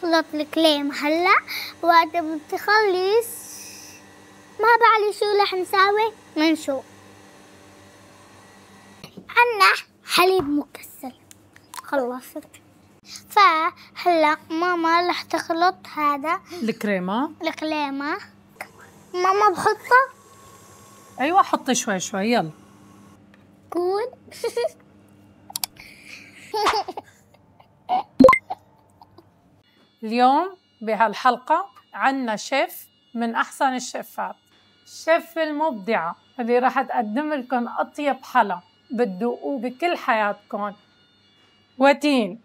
خلط الكريم هلا وقت بتخلص ما بعرف شو رح نساوي منشوف. عنا حليب مكسر خلصت، فهلا ماما رح تخلط هذا الكريمة. ماما بحطها. ايوه حطي شوي شوي يلا. كول. اليوم بهالحلقة عنا شيف من أحسن الشيفات، الشيف المبدعة اللي راح تقدم لكم أطيب حلا بتذوقوه بكل حياتكم، وتين.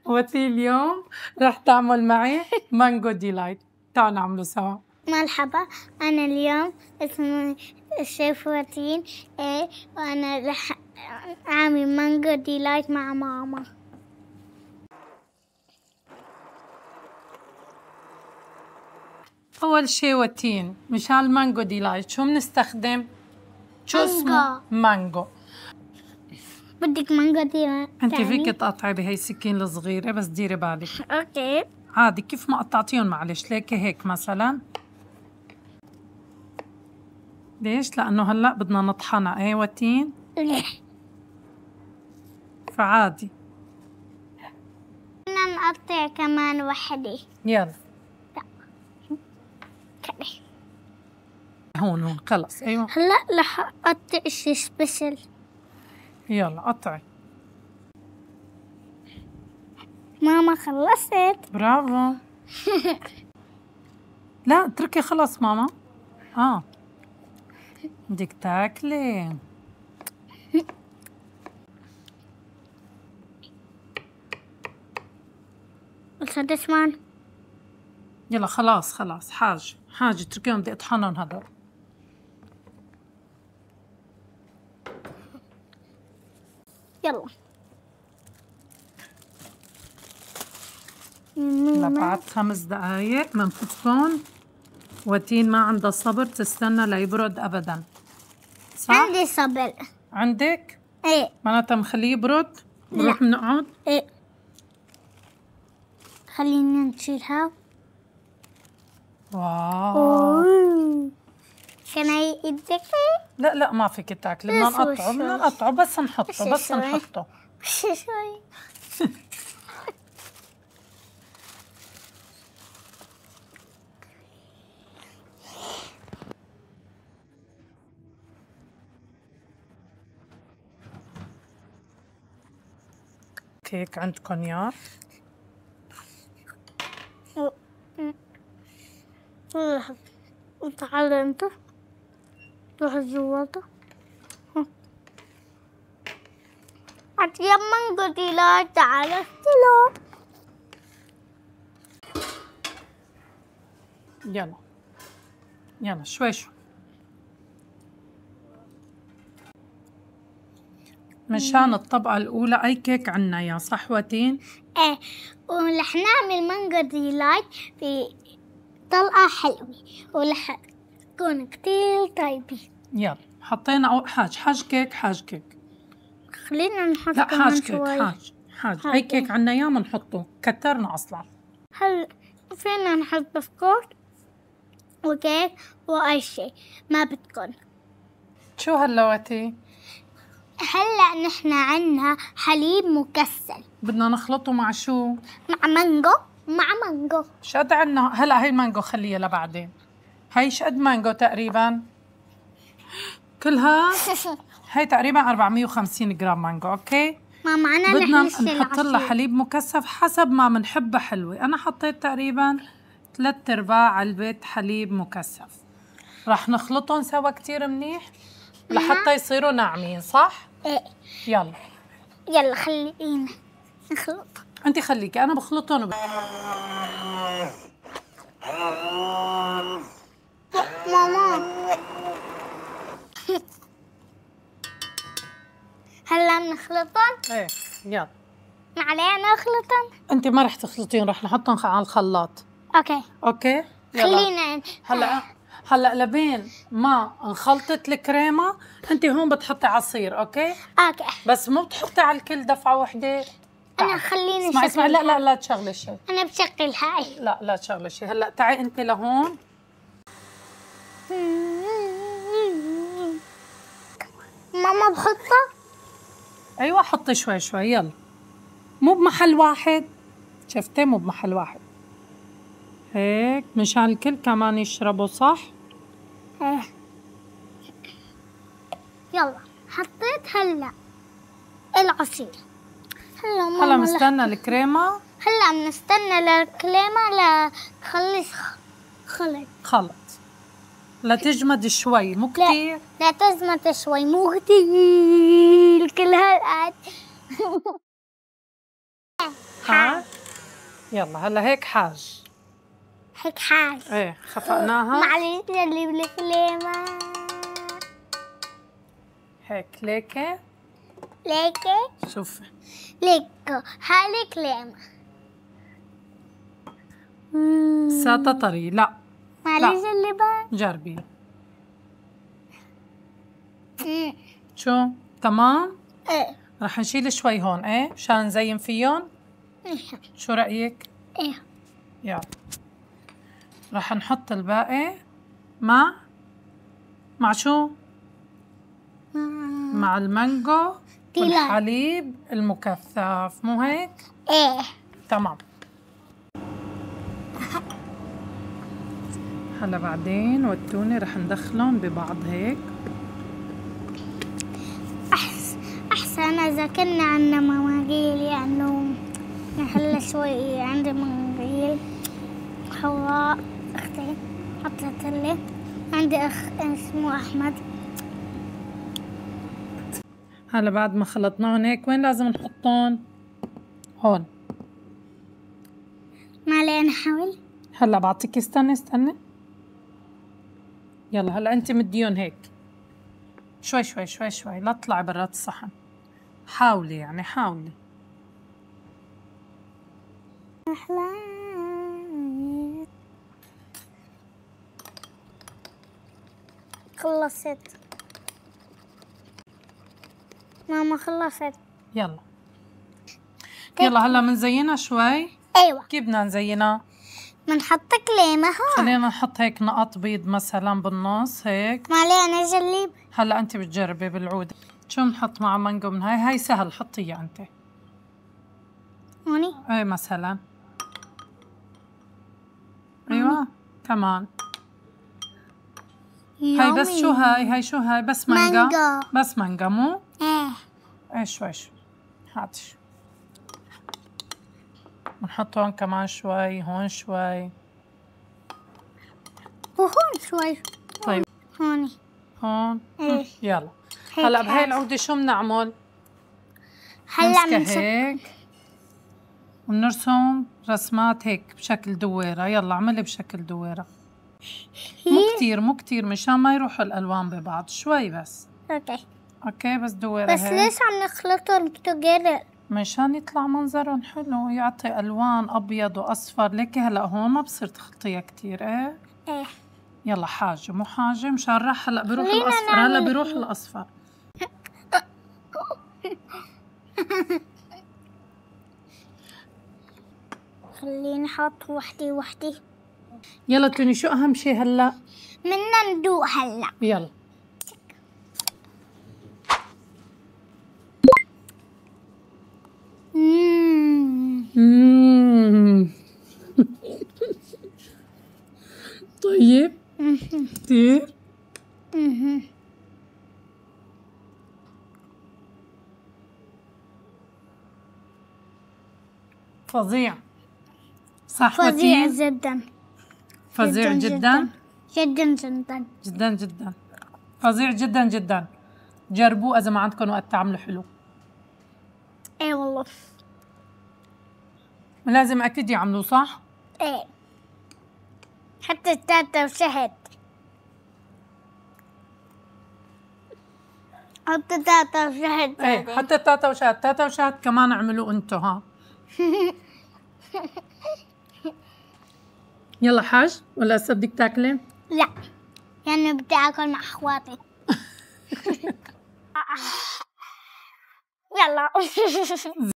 وتين اليوم راح تعمل معي مانجو ديلايت، تعالوا نعمله سوا. مرحبا، أنا اليوم اسمي الشيف وتين، وأنا رح أعمل مانجو ديلايت مع ماما. أول شي وتين مشان المانجو ديلايت شو بنستخدم؟ شو اسمه؟ مانجو. بدك مانجو ديلايت؟ انت فيك تقطعي بهي السكين الصغيرة بس ديري بالك. اوكي. عادي كيف ما قطعتيهم معلش، ليكي هيك مثلا. ليش؟ لأنه هلأ بدنا نطحنها. ايه وتين؟ فعادي. بدنا نقطع كمان وحدة. يلا. كده. هون خلص. ايوه هلا رح اقطع شي سبيشل. يلا قطعي. ماما خلصت. برافو. لا اتركي خلص ماما. بدك تاكلي. مسدس. يلا خلاص حاج اتركيهم بدي اطحنهم هدول. يلا. بعد 5 دقايق بنحطهم. وتين ما عندها صبر تستنى ليبرد ابدا، صح؟ عندي صبر. عندك؟ ايه. معناتها مخليه يبرد نروح بنقعد؟ ايه. خلينا نشيلها. واو. كان يدك؟ لا ما فيك تاكلي، بدنا نقطعه بس نحطه شوي. كيك عندكم يا؟ تعال انت روح جواته. يا مانجو ديلايت تعال استلو. يلا شوي مشان الطبقة الأولى. أي كيك عنا يا صح وتين؟ ايه، ورح نعمل مانجو ديلايت بطلقة حلوة ورح تكون كتير طيبة. يلا حطينا حاج كيك. خلينا نحط لا كمان حاج شوي. كيك حاج أي كيك عنا يا بنحطه، كترنا أصلا. هل فينا نحط بسكوت وكيك وأي شيء ما بتكون. شو هاللوتي؟ هلا نحن عنا حليب مكسر بدنا نخلطه مع شو؟ مع مانجو. شقد عنا هلا؟ هي المانجو خليها لبعدين. هي شقد مانجو تقريبا كلها؟ هي تقريبا 450 جرام مانجو. اوكي ماما أنا بدنا نحط لها حليب مكثف حسب ما بنحبها حلوة. أنا حطيت تقريبا 3/4 علبة حليب مكثف. رح نخلطهم سوا كتير منيح لحتى يصيروا ناعمين، صح؟ ايه. يلا خلينا نخلط. أنت خليكي أنا بخلطهم ماما هلا بنخلطهم؟ ايه يلا. علينا نخلطهم؟ أنت ما رح تخلطين، رح نحطهم على الخلاط. اوكي خلينا هلا لبين ما انخلطت الكريمه انت هون بتحطي عصير. اوكي اوكي بس مو بتحطي على الكل دفعه وحده. أنا خليني اسمع لا تشغلي شيء. أنا بشغل هاي. لا تشغلي شيء. هلا تعي انت لهون. ماما بحطها؟ ايوه حطي شوي شوي. يلا مو بمحل واحد، شفتي؟ مو بمحل واحد هيك مشان الكل كمان يشربوا، صح؟ ايه. يلا حطيت هلا العصير. هلا مستنى الكريمة. هلا بنستنى للكريمة لتخلص خلط لتجمد شوي، مو كتير. لا تجمد شوي، مو كتير كل هالقد. ها يلا هلا هيك حاج. هيك حاج. ايه خفقناها. معلش اللي بالكريمة هيك ليكي شوفي ليكي هاي كريمة ساتا طري. لا معلش اللي بقى جربي. شو تمام؟ ايه. رح نشيل شوي هون ايه مشان نزين فيهم. شو رأيك؟ ايه. يلا رح نحط الباقي مع شو؟ مع المانجو والحليب المكثف، مو هيك؟ ايه تمام. هلا بعدين والتونة رح ندخلهم ببعض هيك. أحسن إذا كنا عنا مواعيل، يعني هلا شوي عندي مواعيل. حواء أختي حطت لي، عندي أخ اسمه أحمد. هلا بعد ما خلطناهم هيك وين لازم نحطهم؟ هون. ما علي نحاول. هلا بعطيك استني. يلا هلا انت مديهم هيك شوي شوي شوي شوي، لا تطلعي برات الصحن. حاولي يعني حاولي. خلصت ماما، خلصت. يلا هلا منزينها شوي. ايوه. كيف بدنا نزينها؟ بنحط كريمة هون. خلينا نحط هيك نقط بيض مثلا بالنص هيك. ما علي انا جلب. هلا انت بتجربي بالعود. شو بنحط مع مانجو من هاي سهل، حطيها انت هوني. ايه مثلا. ايوه كمان. هاي بس شو هاي شو هاي؟ بس مانجا. بس مانجا مو؟ ايه شوي هاتش. بنحط هون كمان شوي، هون شوي وهون شوي. طيب هون ايه. يلا هلا بهاي العودة شو بنعمل؟ هلا نمسكها هيك ونرسم رسمات هيك بشكل دويرة. يلا اعملي بشكل دويرة، مو كتير مشان ما يروحوا الألوان ببعض، شوي بس. اوكي بس دويرة بس هيك. ليش عم نخلطهم together؟ مشان يطلع منظرهم حلو، يعطي ألوان أبيض وأصفر. ليكي هلا هون ما بصير تخلطيها كتير. ايه يلا حاجة مو حاجة مشان راح هلا بيروح الأصفر. هلا بيروح الأصفر. خليني احط وحدي. يلا توني شو أهم شي هلا؟ بدنا ندوق هلا. يلا طيب كتير. فظيع صح؟ فظيع جدا. فظيع جدا فظيع جدا. جربوه إذا ما عندكم وقت تعملوا حلو. ايه والله لازم أكيد يعملوه صح؟ ايه. حتى التاتا وشهد. حتى تاتا وشهد. ايه حتى تاتا وشهد كمان اعملوا انتو. ها يلا حاج ولا هسه بدك تاكلي؟ لا يعني بدي اكل مع اخواتي. يلا.